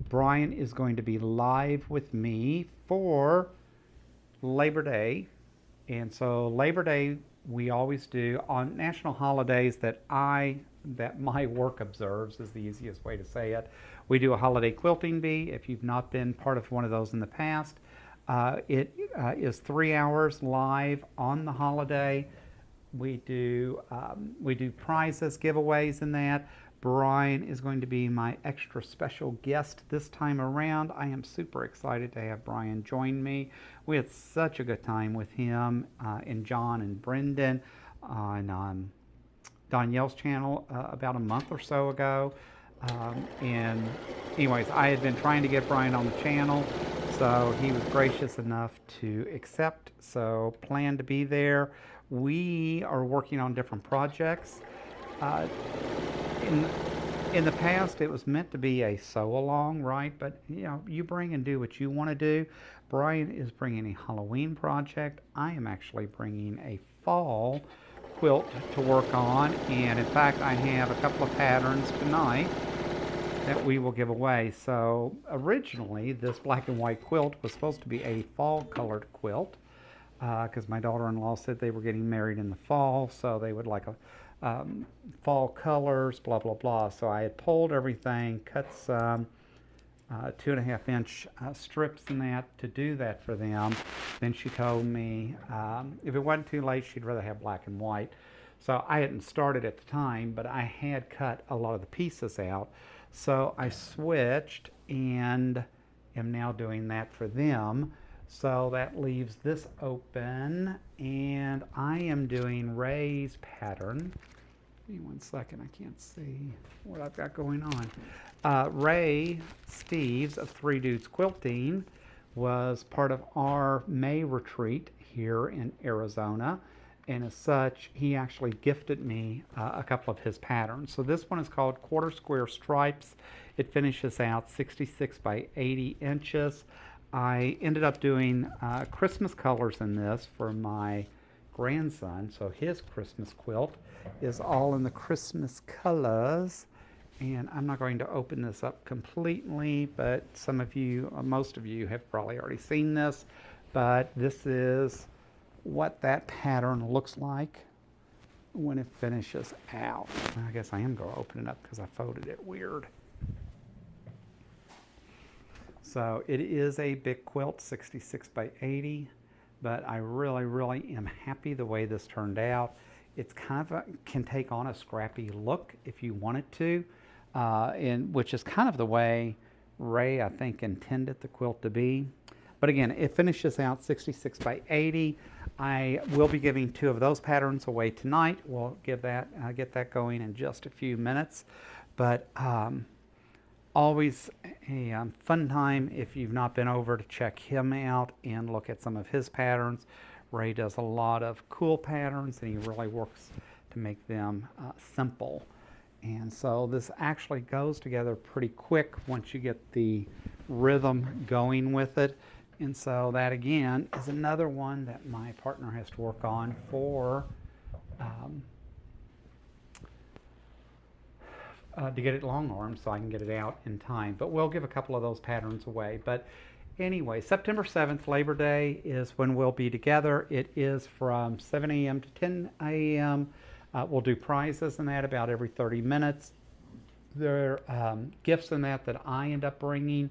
Brian is going to be live with me for Labor Day. And so Labor Day, we always do on national holidays that my work observes, is the easiest way to say it. We do a holiday quilting bee. If you've not been part of one of those in the past, it is 3 hours live on the holiday. We do prizes, giveaways, and that. Brian is going to be my extra special guest this time around. I am super excited to have Brian join me. We had such a good time with him and John and Brendan on Danielle's channel about a month or so ago. And anyways, I had been trying to get Brian on the channel, so he was gracious enough to accept. So plan to be there. We are working on different projects. In the past, it was meant to be a sew-along, right? But, you know, you bring and do what you want to do. Brian is bringing a Halloween project. I am actually bringing a fall quilt to work on. And, in fact, I have a couple of patterns tonight that we will give away. So, originally, this black and white quilt was supposed to be a fall-colored quilt because my daughter-in-law said they were getting married in the fall, so they would like a fall colors, blah blah blah. So I had pulled everything, cut some 2.5-inch strips in that to do that for them. Then she told me if it wasn't too late, she'd rather have black and white. So I hadn't started at the time, but I had cut a lot of the pieces out. So I switched and am now doing that for them. So that leaves this open, and I am doing Ray's pattern. Give me 1 second, I can't see what I've got going on. Ray Steves of Three Dudes Quilting was part of our May retreat here in Arizona, and as such, he actually gifted me a couple of his patterns. So this one is called Quarter Square Stripes. It finishes out 66 by 80 inches. I ended up doing Christmas colors in this for my grandson, so his Christmas quilt is all in the Christmas colors. And I'm not going to open this up completely, but some of you, most of you have probably already seen this, but this is what that pattern looks like when it finishes out. I guess I am going to open it up because I folded it weird. So it is a big quilt, 66 by 80, but I really am happy the way this turned out. It's kind of can take on a scrappy look if you want it to, which is kind of the way Ray, I think, intended the quilt to be. But again, it finishes out 66 by 80. I will be giving 2 of those patterns away tonight. We'll get that going in just a few minutes. But always a fun time if you've not been over to check him out and look at some of his patterns. Ray does a lot of cool patterns, and he really works to make them simple. And so this actually goes together pretty quick once you get the rhythm going with it. And so that again is another one that my partner has to work on for to get it long arm so I can get it out in time. But we'll give a couple of those patterns away. But anyway, September 7th, Labor Day, is when we'll be together. It is from 7 a.m. to 10 a.m. We'll do prizes in that about every 30 minutes. There are gifts in that I end up bringing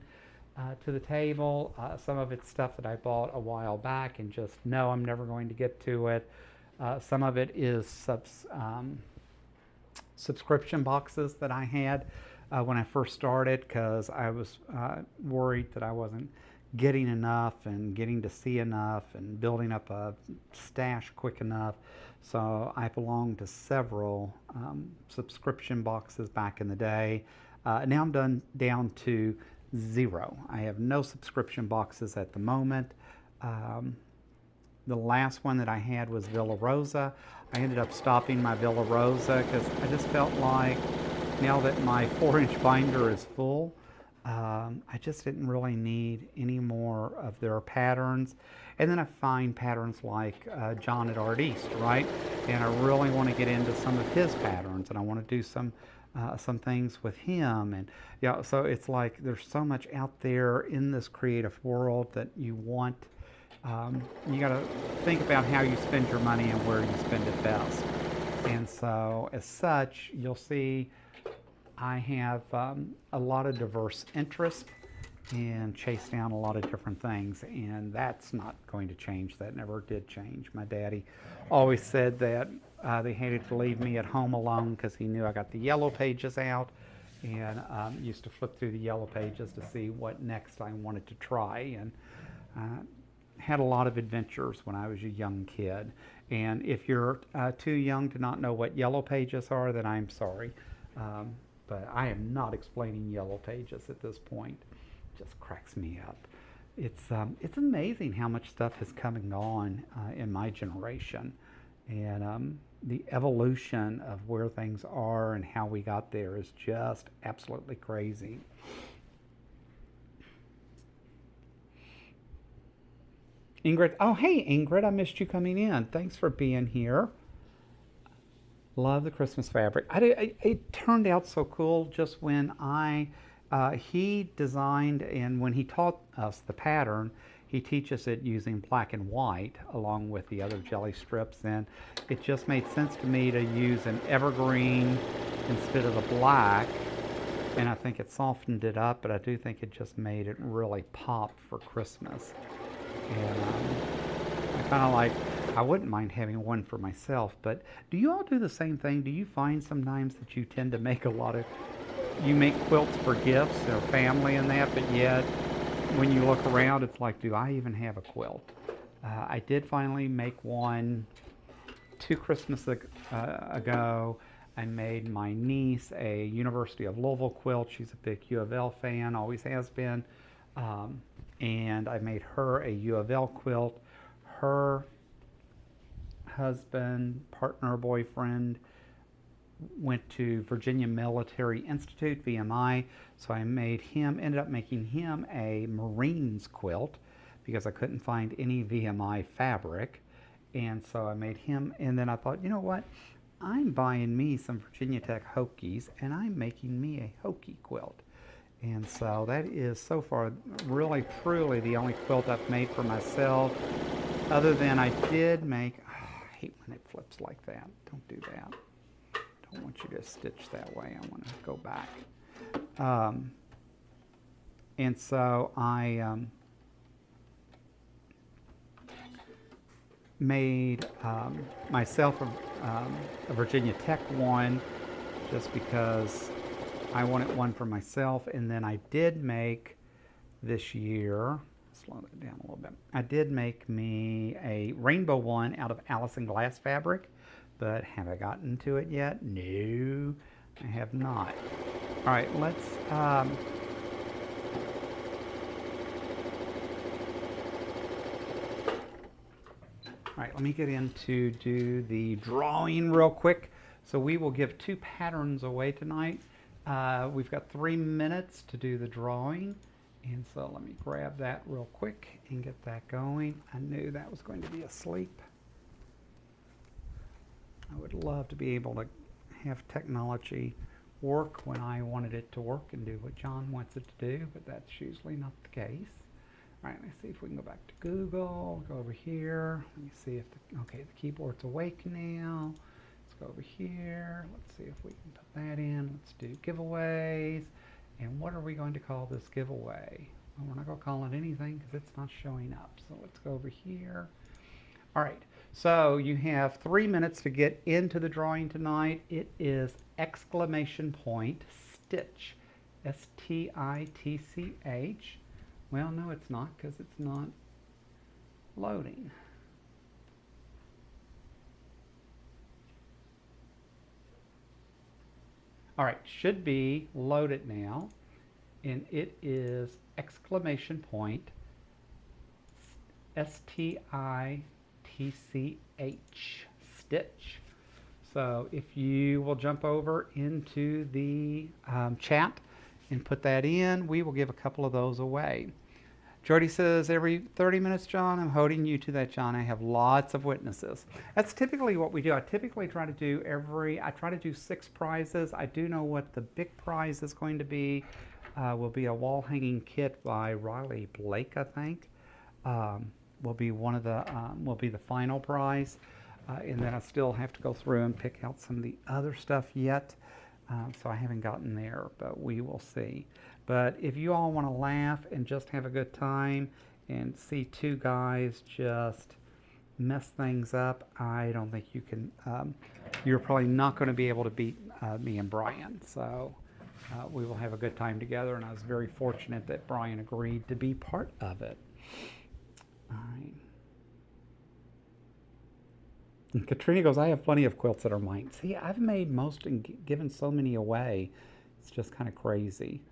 to the table. Some of it's stuff that I bought a while back and just know I'm never going to get to it. Some of it is subscription boxes that I had when I first started, because I was worried that I wasn't getting enough and getting to see enough and building up a stash quick enough. So I belonged to several subscription boxes back in the day. Now I'm down to 0. I have no subscription boxes at the moment. The last one that I had was Villa Rosa. I ended up stopping my Villa Rosa because I just felt like now that my 4-inch binder is full, I just didn't really need any more of their patterns. And then I find patterns like John at Art East, right? And I really want to get into some of his patterns, and I want to do some things with him. And yeah, so it's like there's so much out there in this creative world that you want. You got to think about how you spend your money and where you spend it best. And so as such, you'll see I have a lot of diverse interests and chase down a lot of different things, and that's not going to change. That never did change. My daddy always said that they hated to leave me at home alone because he knew I got the yellow pages out, and used to flip through the yellow pages to see what next I wanted to try, and had a lot of adventures when I was a young kid. And if you're too young to not know what yellow pages are, then I'm sorry. But I am not explaining yellow pages at this point. It just cracks me up. It's amazing how much stuff has come and gone in my generation. And the evolution of where things are and how we got there is just absolutely crazy. Ingrid, oh hey Ingrid, I missed you coming in. Thanks for being here. Love the Christmas fabric. It turned out so cool just when he designed, and when he taught us the pattern, he teaches it using black and white along with the other jelly strips, and it just made sense to me to use an evergreen instead of the black, and I think it softened it up, but I do think it just made it really pop for Christmas. And I kind of like, I wouldn't mind having one for myself, but do you all do the same thing? Do you find sometimes that you tend to make you make quilts for gifts or family and that, but yet when you look around, it's like, do I even have a quilt? I did finally make one 2 Christmases ago. I made my niece a University of Louisville quilt. She's a big U of L fan, always has been. And I made her a U of L quilt. Her husband, partner, boyfriend went to Virginia Military Institute, VMI, so I ended up making him a Marines quilt because I couldn't find any VMI fabric. And so I made him, and then I thought, you know what? I'm buying me some Virginia Tech Hokies, and I'm making me a Hokie quilt. And so that is so far really, truly the only quilt I've made for myself, other than I did make, I hate when it flips like that. Don't do that. Don't want you to stitch that way. I want to go back. And so I made myself a Virginia Tech one just because I wanted one for myself. And then I did make this year, slow that down a little bit, I did make me a rainbow one out of Allison glass fabric, but have I gotten to it yet? No, I have not. All right, let's all right, let me get in to do the drawing real quick. So we will give 2 patterns away tonight. We've got 3 minutes to do the drawing. And so let me grab that real quick and get that going. I knew that was going to be asleep. I would love to be able to have technology work when I wanted it to work and do what John wants it to do, but that's usually not the case. All right, let's see if we can go back to Google, go over here. Let me see if, okay, the keyboard's awake now. Let's go over here. Let's see if we can put that in. Let's do giveaways. And what are we going to call this giveaway? Well, we're not going to call it anything because it's not showing up. So let's go over here. All right, so you have 3 minutes to get into the drawing tonight. It is exclamation point stitch, S-T-I-T-C-H. Well, no, it's not because it's not loading. All right, should be loaded now, and it is exclamation point S-T-I-T-C-H, stitch. So if you will jump over into the chat and put that in, we will give a couple of those away. Jody says, every 30 minutes, John. I'm holding you to that, John. I have lots of witnesses. That's typically what we do. I typically try to do I try to do 6 prizes. I do know what the big prize is going to be. Will be a wall hanging kit by Riley Blake, I think. Will be will be the final prize. And then I still have to go through and pick out some of the other stuff yet. So I haven't gotten there, but we will see. But if you all want to laugh and just have a good time and see 2 guys just mess things up, I don't think you can, you're probably not going to be able to beat me and Brian. So we will have a good time together, and I was very fortunate that Brian agreed to be part of it. All right. And Katrina goes, I have plenty of quilts that are mine. See, I've made most and given so many away. It's just kind of crazy.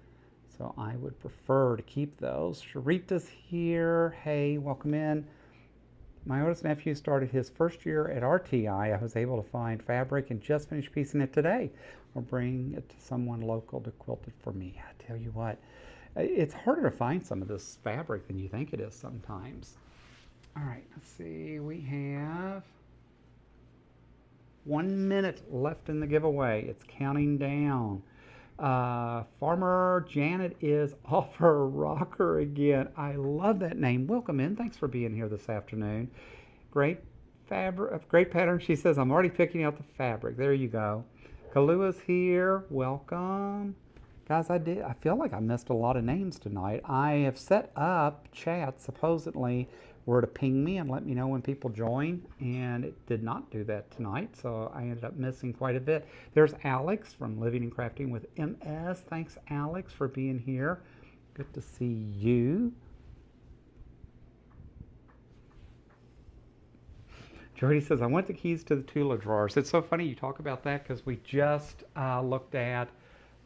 So I would prefer to keep those. Sharita's here. Hey, welcome in. My oldest nephew started his first year at RTI. I was able to find fabric and just finished piecing it today. Or bring it to someone local to quilt it for me. I tell you what, it's harder to find some of this fabric than you think it is sometimes. All right, let's see. We have 1 minute left in the giveaway. It's counting down. Farmer Janet is off her rocker again. I love that name. Welcome in. Thanks for being here this afternoon. Great fabric, great pattern. She says, I'm already picking out the fabric. There you go. Kalua's here. Welcome. Guys, I feel like I missed a lot of names tonight. I have set up chat supposedly were to ping me and let me know when people join, and it did not do that tonight, so I ended up missing quite a bit. There's Alex from Living and Crafting with MS. Thanks, Alex, for being here. Good to see you. Jody says, I want the keys to the Tula drawers. It's so funny you talk about that because we just looked at,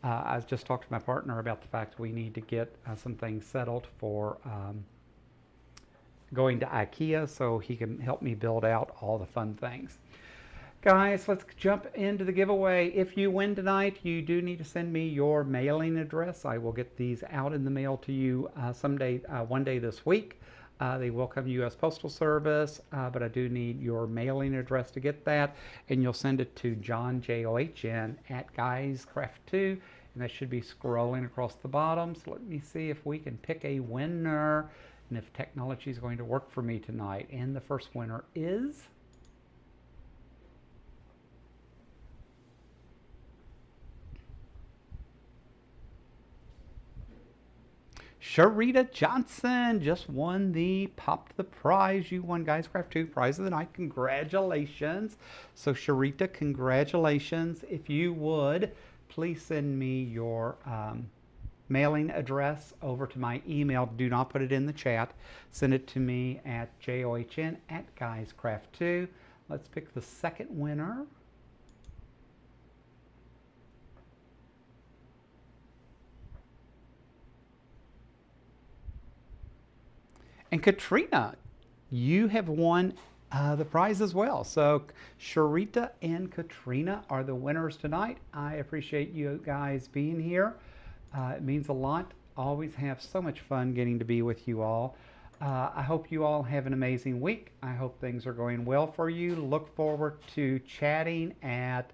I just talked to my partner about the fact we need to get some things settled for going to IKEA so he can help me build out all the fun things. Guys, let's jump into the giveaway. If you win tonight, you do need to send me your mailing address. I will get these out in the mail to you someday, one day this week. They will come to U.S. Postal Service, but I do need your mailing address to get that, and you'll send it to John, John, at GuysCraft2, and that should be scrolling across the bottom. So let me see if we can pick a winner, and if technology is going to work for me tonight. And the first winner is... Sharita Johnson just won the Popped the Prize. You won GuysCraft 2 Prize of the Night. Congratulations. So Sharita, congratulations. If you would, please send me your mailing address over to my email. Do not put it in the chat. Send it to me at john at GuysCraft2. Let's pick the second winner. And Katrina, you have won the prize as well. So Sharita and Katrina are the winners tonight. I appreciate you guys being here. It means a lot. Always have so much fun getting to be with you all. I hope you all have an amazing week. I hope things are going well for you. Look forward to chatting at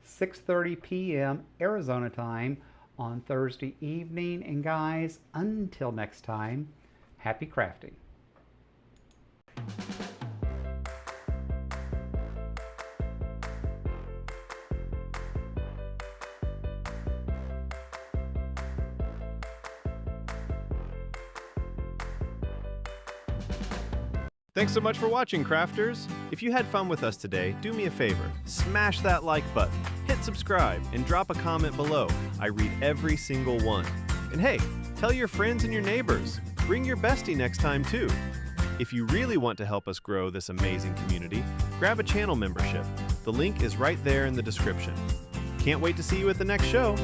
6:30 p.m. Arizona time on Thursday evening. And guys, until next time, happy crafting. Thanks so much for watching, crafters! If you had fun with us today, do me a favor. Smash that like button, hit subscribe, and drop a comment below. I read every single one. And hey, tell your friends and your neighbors. Bring your bestie next time too. If you really want to help us grow this amazing community, grab a channel membership. The link is right there in the description. Can't wait to see you at the next show!